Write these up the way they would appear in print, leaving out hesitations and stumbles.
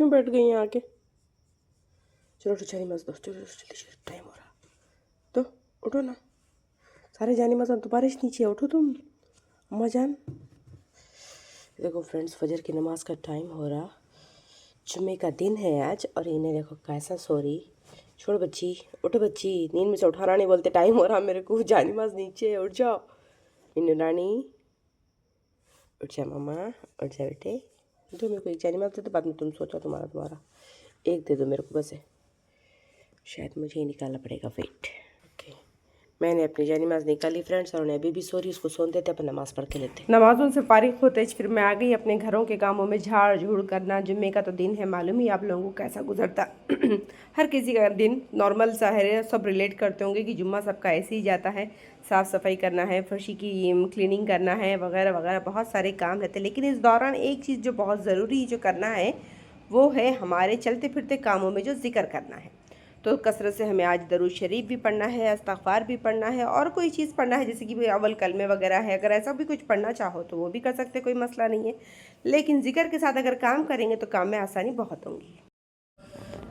क्यों बैठ गई हैं आके? चलो उठो, जानी मत दो, चलो जल्दी, टाइम हो रहा। तो उठो ना, सारे जानी मत तुम्हारे नीचे, उठो तुम अम्मा जान। देखो फ्रेंड्स, फजर की नमाज का टाइम हो रहा, जुम्मे का दिन है आज, और इन्हें देखो कैसा सो रही। छोड़ो बच्ची, उठो बच्ची, नींद में से उठाना नहीं बोलते, टाइम हो रहा मेरे को, जानी नमाज नीचे, उठ जाओ। मीनू रानी उठ जा, मम्मा उठ जा बेटे। दो मेरे को एक जानी नमाज दे दो, बाद में तुम सोचो तुम्हारा एक दे दो मेरे को बस है। शायद मुझे ही निकालना पड़ेगा वेट। ओके, मैंने अपनी जानी नमाज निकाली फ्रेंड्स, और उन्हें अभी भी सो रही, उसको सोने देते, अपन नमाज़ पढ़ के लेते। नमाज़ों से फारिग होते फिर मैं आ गई अपने घरों के कामों में, झाड़ झूड़ करना। जुम्मे का तो दिन है, मालूम ही आप लोगों को कैसा गुजरता। हर किसी का दिन नॉर्मल सा है, सब रिलेट करते होंगे कि जुम्मा सबका ऐसे ही जाता है। साफ़ सफाई करना है, फर्शी की क्लीनिंग करना है, वगैरह वगैरह बहुत सारे काम रहते हैं। लेकिन इस दौरान एक चीज़ जो बहुत ज़रूरी जो करना है वो है हमारे चलते फिरते कामों में जो जिक्र करना है। तो कसरत से हमें आज दरूद शरीफ भी पढ़ना है, इस्तग़फ़ार भी पढ़ना है, और कोई चीज़ पढ़ना है जैसे कि अव्वल कलमे वगैरह है। अगर ऐसा भी कुछ पढ़ना चाहो तो वो भी कर सकते, कोई मसला नहीं है। लेकिन जिक्र के साथ अगर काम करेंगे तो काम में आसानी बहुत होगी।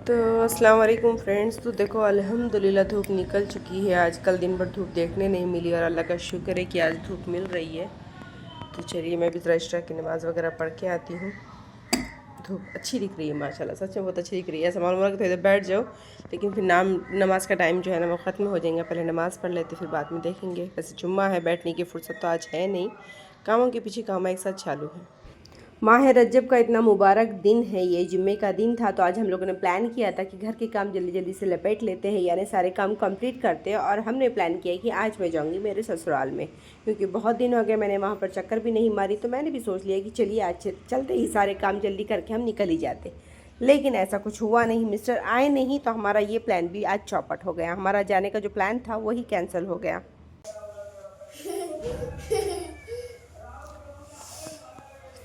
तो अस्सलाम वालेकुम फ्रेंड्स, तो देखो अल्हम्दुलिल्लाह धूप निकल चुकी है। आज कल दिन भर धूप देखने नहीं मिली, और अल्लाह का शुक्र है कि आज धूप मिल रही है। तो चलिए मैं भी ज़रा इशरा की नमाज़ वगैरह पढ़ के आती हूँ। धूप अच्छी दिख रही है माशाल्लाह, सच में बहुत अच्छी दिख रही है। ऐसा मालूम कि तो इधर बैठ जाओ, लेकिन फिर नमाज का टाइम जो है ना वो ख़त्म हो जाएगा। पहले नमाज़ पढ़ लेते फिर बाद में देखेंगे। वैसे जुम्मा है, बैठने की फ़ुर्सत तो आज है नहीं, कामों के पीछे काम एक साथ चालू है। माह रजब का इतना मुबारक दिन है, ये जुम्मे का दिन था। तो आज हम लोगों ने प्लान किया था कि घर के काम जल्दी जल्दी से लपेट लेते हैं, यानी सारे काम कंप्लीट करते हैं। और हमने प्लान किया कि आज मैं जाऊंगी मेरे ससुराल में, क्योंकि बहुत दिन हो गए मैंने वहाँ पर चक्कर भी नहीं मारी। तो मैंने भी सोच लिया कि चलिए आज चलते ही, सारे काम जल्दी करके हम निकल ही जाते। लेकिन ऐसा कुछ हुआ नहीं, मिस्टर आए नहीं, तो हमारा ये प्लान भी आज चौपट हो गया। हमारा जाने का जो प्लान था वही कैंसिल हो गया।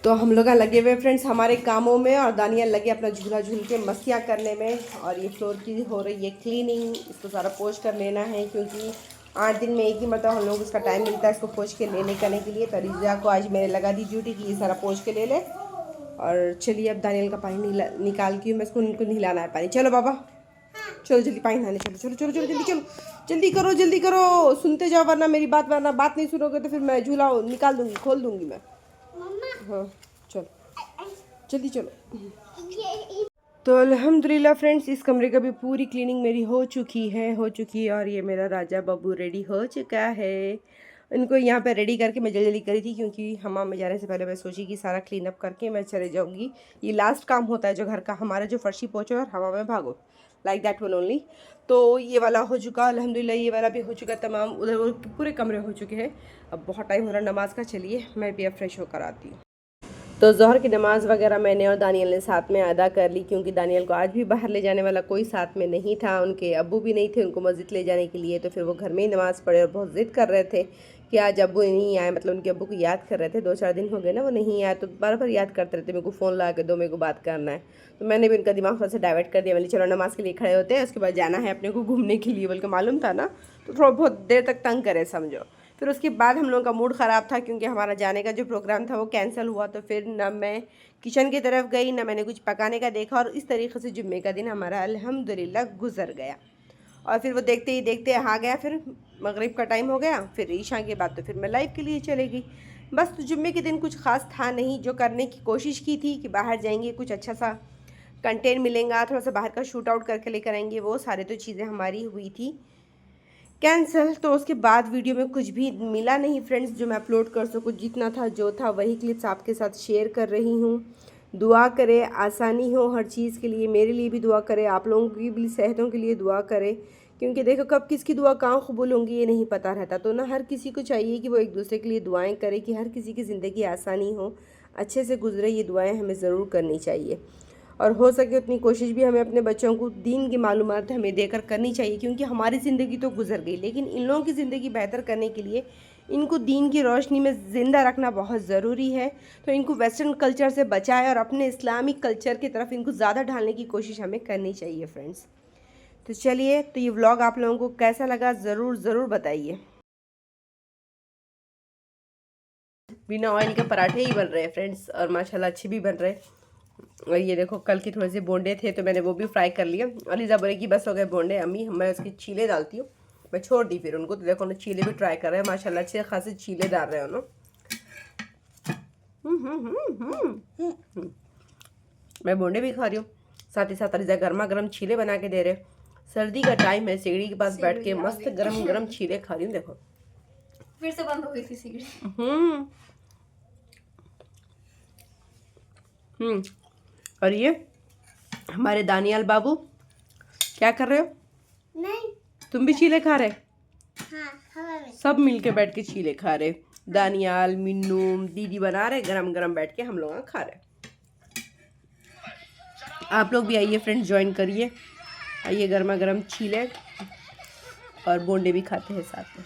तो हम लोग लगे हुए फ्रेंड्स हमारे कामों में, और दानिया लगे अपना झूला झूल के मस्तियाँ करने में। और ये फ्लोर की हो रही है क्लीनिंग, इसको सारा पोंछ कर लेना है, क्योंकि 8 दिन में एक ही मतलब हम लोग इसका टाइम मिलता है इसको पोंछ के लेने करने के लिए। तो रिजा को आज मैंने लगा दी ड्यूटी कि ये सारा पोंछ के ले ले। और चलिए अब दानियल का पानी निकाल के मैं इसको उनको नहलाना है पानी। चलो बाबा, चलो जल्दी पानी नहाने, चलो चलो चलो चलो जल्दी, चलो जल्दी करो, सुनते जाओ, वरना मेरी बात, वरना बात नहीं सुनोगे तो फिर मैं झूला निकाल दूंगी, खोल दूंगी मैं। हाँ चलो जल्दी चलो। तो अल्हम्दुलिल्लाह फ्रेंड्स, इस कमरे का भी पूरी क्लीनिंग मेरी हो चुकी है। और ये मेरा राजा बाबू रेडी हो चुका है। इनको यहाँ पे रेडी करके मैं जल्दी जल्दी करी थी, क्योंकि हमाम में जाने से पहले मैं सोची कि सारा क्लीन अप करके मैं चले जाऊँगी। ये लास्ट काम होता है जो घर का, हमारा जो फर्शी पोछो और हवा में भागो, लाइक दैट वन ओनली। तो ये वाला हो चुका अल्हम्दुलिल्लाह, ये वाला भी हो चुका तमाम, उधर वो पूरे कमरे हो चुके हैं। अब बहुत टाइम हो रहा नमाज का, चलिए मैं भी अब फ्रेश होकर आती हूँ। तो ज़ोहर की नमाज़ वगैरह मैंने और दानियल ने साथ में अदा कर ली, क्योंकि दानियल को आज भी बाहर ले जाने वाला कोई साथ में नहीं था। उनके अब्बू भी नहीं थे उनको मस्जिद ले जाने के लिए, तो फिर वो घर में ही नमाज़ पढ़े, और बहुत ज़िद कर रहे थे कि आज अब्बू नहीं आए। मतलब उनके अब्बू को याद कर रहे थे, 2-4 दिन हो गए ना वो नहीं आए, तो बार बार याद करते रहते, मेरे को फ़ोन ला के दो, मेरे को बात करना है। तो मैंने भी उनका दिमाग थोड़ा सा डाइवर्ट कर दिया। मैंने चलो नमाज़ के लिए खड़े होते हैं, उसके बाद जाना है अपने को घूमने के लिए, बल्कि मालूम था ना, तो थोड़ा बहुत देर तक तंग करे समझो। फिर उसके बाद हम लोगों का मूड ख़राब था, क्योंकि हमारा जाने का जो प्रोग्राम था वो कैंसिल हुआ। तो फिर न मैं किचन की तरफ गई, ना मैंने कुछ पकाने का देखा, और इस तरीके से जुम्मे का दिन हमारा अल्हम्दुलिल्लाह गुजर गया। और फिर वो देखते ही देखते आ गया, फिर मगरिब का टाइम हो गया, फिर ईशा के बाद तो फिर मैं लाइव के लिए चली गई। बस तो जुम्मे के दिन कुछ ख़ास था नहीं। जो करने की कोशिश की थी कि बाहर जाएंगे, कुछ अच्छा सा कंटेंट मिलेगा, थोड़ा सा बाहर का शूट आउट करके लेकर आएंगे, वो सारे तो चीज़ें हमारी हुई थी कैंसिल। तो उसके बाद वीडियो में कुछ भी मिला नहीं फ्रेंड्स जो मैं अपलोड कर सकूँ। जितना था जो था वही क्लिप्स आपके साथ शेयर कर रही हूँ। दुआ करे आसानी हो हर चीज़ के लिए, मेरे लिए भी दुआ करे, आप लोगों की भी सेहतों के लिए दुआ करे, क्योंकि देखो कब किसकी दुआ कहाँ कबूल होंगी ये नहीं पता रहता। तो ना हर किसी को चाहिए कि वो एक दूसरे के लिए दुआएं करे, कि हर किसी की ज़िंदगी आसानी हो, अच्छे से गुजरे, ये दुआएं हमें ज़रूर करनी चाहिए। और हो सके उतनी कोशिश भी हमें अपने बच्चों को दीन की मालूमात हमें देकर करनी चाहिए, क्योंकि हमारी ज़िंदगी तो गुजर गई, लेकिन इन लोगों की ज़िंदगी बेहतर करने के लिए इनको दीन की रोशनी में ज़िंदा रखना बहुत ज़रूरी है। तो इनको वेस्टर्न कल्चर से बचाए और अपने इस्लामिक कल्चर की तरफ इनको ज़्यादा ढालने की कोशिश हमें करनी चाहिए फ्रेंड्स। तो चलिए, तो ये व्लॉग आप लोगों को कैसा लगा ज़रूर बताइए। बिना ऑयल के पराठे ही बन रहे हैं फ्रेंड्स, और माशाल्लाह अच्छे भी बन रहे हैं। और ये देखो कल के थोड़े से बोंडे थे तो मैंने वो भी फ्राई कर लिया। अलीजा बोले कि बस हो गए बोंडे अम्मी, मैं उसकी चीले डालती हूँ। मैं छोड़ दी फिर उनको। तो देखो ना चीले भी ट्राई कर रहे हैं, माशाल्लाह अच्छे खासे चीले डाल रहे हैं ना। मैं बोंडे भी खा रही हूँ, साथ ही साथ अलीजा गर्मा गर्म चीले बना के दे रहे। सर्दी का टाइम है, सिगड़ी के पास बैठ के मस्त गरम गरम चीले खा रही हूँ। देखो फिर से बंद हो गई थी सिगड़ी। और ये हमारे दानियाल बाबू क्या कर रहे हो? नहीं, तुम भी चीले खा रहे? हाँ, सब मिलके बैठ के चीले खा रहे। दानियाल, मिन्नू, दीदी बना रहे, गरम गरम बैठ के हम लोग खा रहे। आप लोग भी आइए फ्रेंड्स, ज्वाइन करिए, आइए गर्मा गर्म चीले और बोंडे भी खाते हैं साथ में।